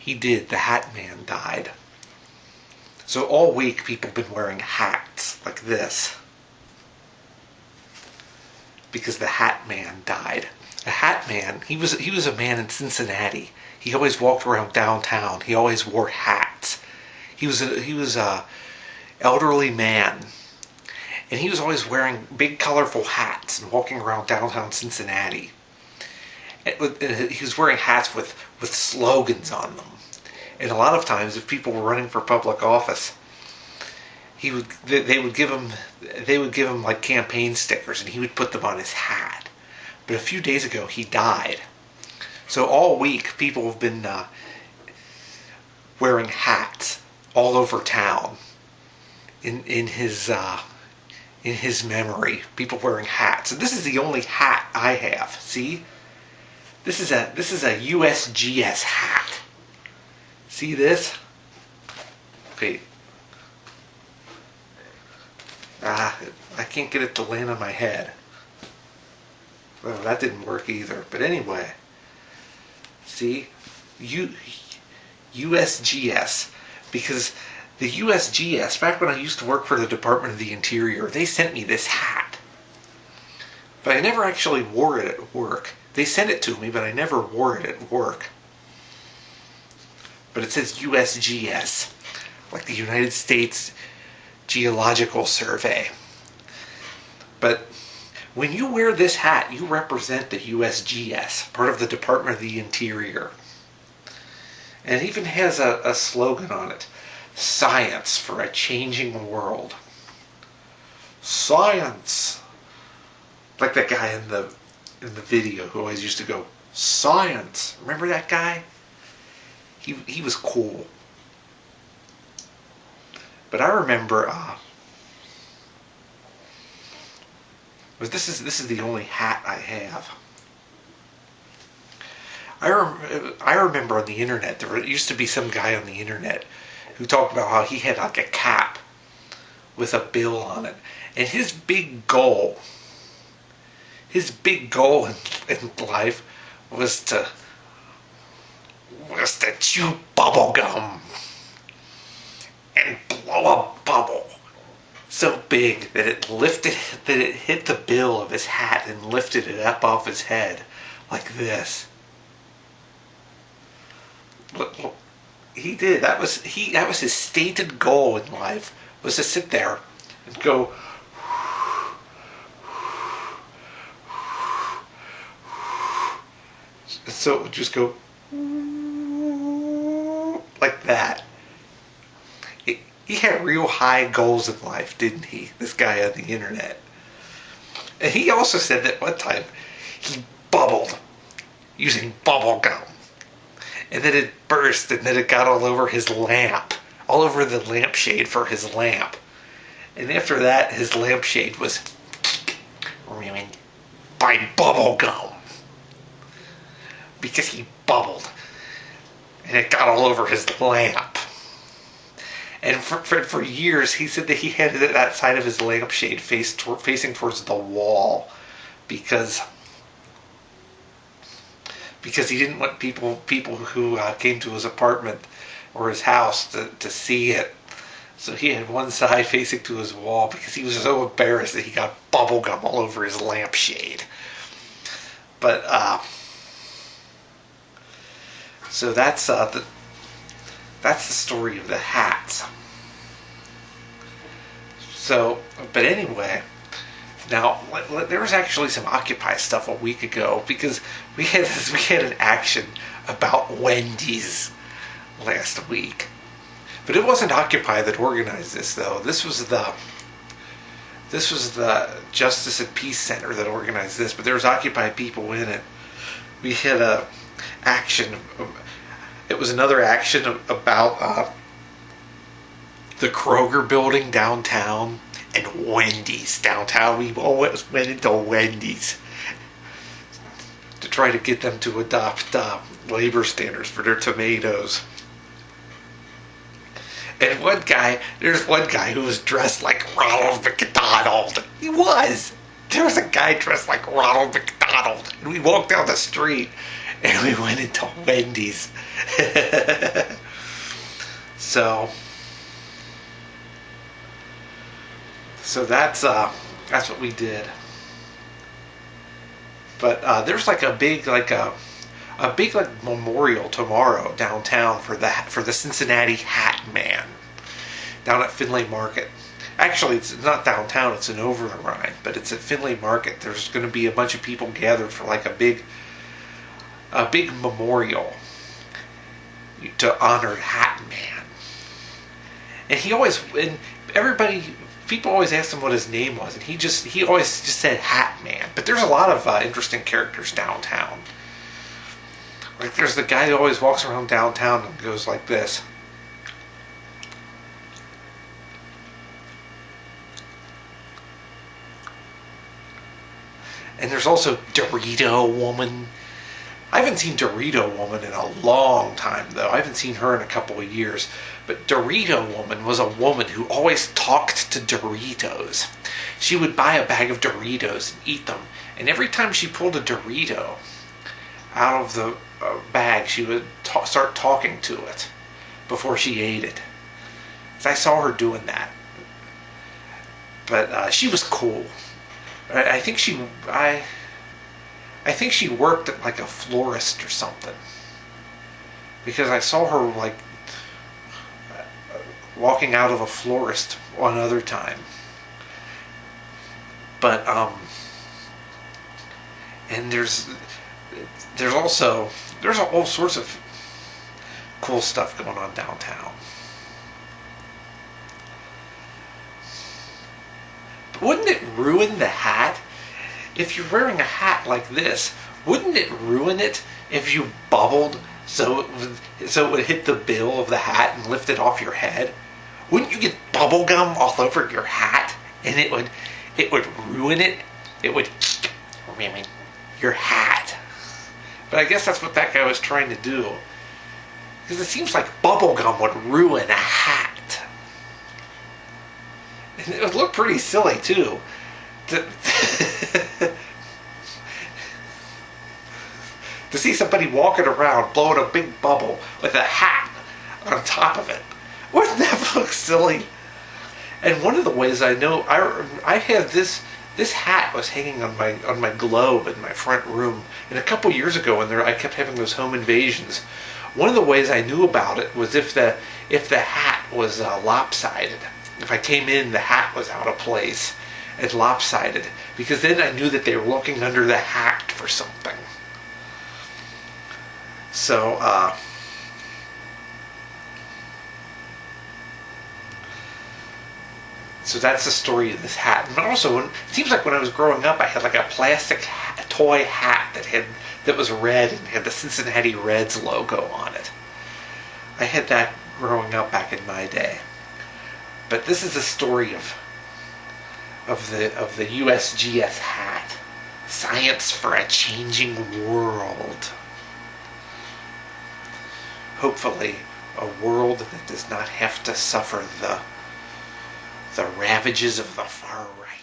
He did. The Hat Man died. So all week people have been wearing hats like this because the Hat Man died. The Hat Man, he was a man in Cincinnati. He always walked around downtown. He always wore hats. He was a elderly man, and he was always wearing big colorful hats and walking around downtown Cincinnati. He was wearing hats with slogans on them. And a lot of times, if people were running for public office, they would give him like campaign stickers, and he would put them on his hat. But a few days ago, he died. So all week, people have been wearing hats all over town in his memory. People wearing hats, and this is the only hat I have. See, this is a USGS hat. See this? Okay. I can't get it to land on my head. Well, that didn't work either. But anyway, see, USGS, because the USGS, back when I used to work for the Department of the Interior, they sent me this hat. But I never actually wore it at work. They sent it to me, but I never wore it at work. But it says USGS, like the United States Geological Survey. But when you wear this hat, you represent the USGS, part of the Department of the Interior. And it even has a slogan on it: science for a changing world. Science! Like that guy in the video who always used to go, science! Remember that guy? He was cool. But I remember, this is the only hat I have. I remember on the internet, there used to be some guy on the internet who talked about how he had like a cap with a bill on it. And his big goal in life was to chew bubble gum and blow a bubble so big that it hit the bill of his hat and lifted it up off his head like this. Look, he did. That was his stated goal in life, was to sit there and go so it would just go like that. He had real high goals in life, didn't he? This guy on the internet. And he also said that one time he bubbled using bubble gum. And then it burst, and then it got all over his lamp. All over the lampshade for his lamp. And after that, his lampshade was ruined by bubble gum. Because he bubbled. And it got all over his lamp. And for years, he said that he had that side of his lampshade facing towards the wall because he didn't want people who came to his apartment or his house to see it. So he had one side facing to his wall because he was so embarrassed that he got bubble gum all over his lampshade. But so that's the story of the hats. So, but anyway, now there was actually some Occupy stuff a week ago because we had an action about Wendy's last week. But it wasn't Occupy that organized this, though. This was the Justice and Peace Center that organized this, but there was Occupy people in it. We had a action. It was another action about the Kroger building downtown and Wendy's downtown. We always went into Wendy's to try to get them to adopt labor standards for their tomatoes. And there's one guy who was dressed like Ronald McDonald. He was. There was a guy dressed like Ronald McDonald. And we walked down the street, and we went into Wendy's. so, so that's what we did. But there's like a big like memorial tomorrow downtown for the Cincinnati Hat Man down at Finlay Market. Actually, it's not downtown; it's in Overland, but it's at Finlay Market. There's going to be a bunch of people gathered for like a big memorial to honor Hat Man. And everybody, people always asked him what his name was, and he always just said Hat Man. But there's a lot of interesting characters downtown. Like there's the guy who always walks around downtown and goes like this. And there's also Dorito Woman. I haven't seen Dorito Woman in a long time, though. I haven't seen her in a couple of years. But Dorito Woman was a woman who always talked to Doritos. She would buy a bag of Doritos and eat them. And every time she pulled a Dorito out of the bag, she would start talking to it before she ate it. So I saw her doing that. But she was cool. I think she worked at like a florist or something, because I saw her like walking out of a florist one other time. But and there's all sorts of cool stuff going on downtown. Wouldn't it ruin the hat? If you're wearing a hat like this, wouldn't it ruin it if you bubbled so it would hit the bill of the hat and lift it off your head? Wouldn't you get bubble gum all over your hat, and it would ruin it? It would ruin your hat. But I guess that's what that guy was trying to do, because it seems like bubble gum would ruin a hat. And it would look pretty silly too. To see somebody walking around blowing a big bubble with a hat on top of it. Wouldn't that look silly? And one of the ways I know, I have this hat was hanging on my globe in my front room. And a couple years ago, when I kept having those home invasions, one of the ways I knew about it was if the hat was lopsided. If I came in, the hat was out of place and lopsided, because then I knew that they were looking under the hat for something. So, so that's the story of this hat. But also, it seems like when I was growing up, I had like a plastic toy hat that was red and had the Cincinnati Reds logo on it. I had that growing up back in my day. But this is the story of the USGS hat. Science for a changing world. Hopefully, a world that does not have to suffer the ravages of the far right.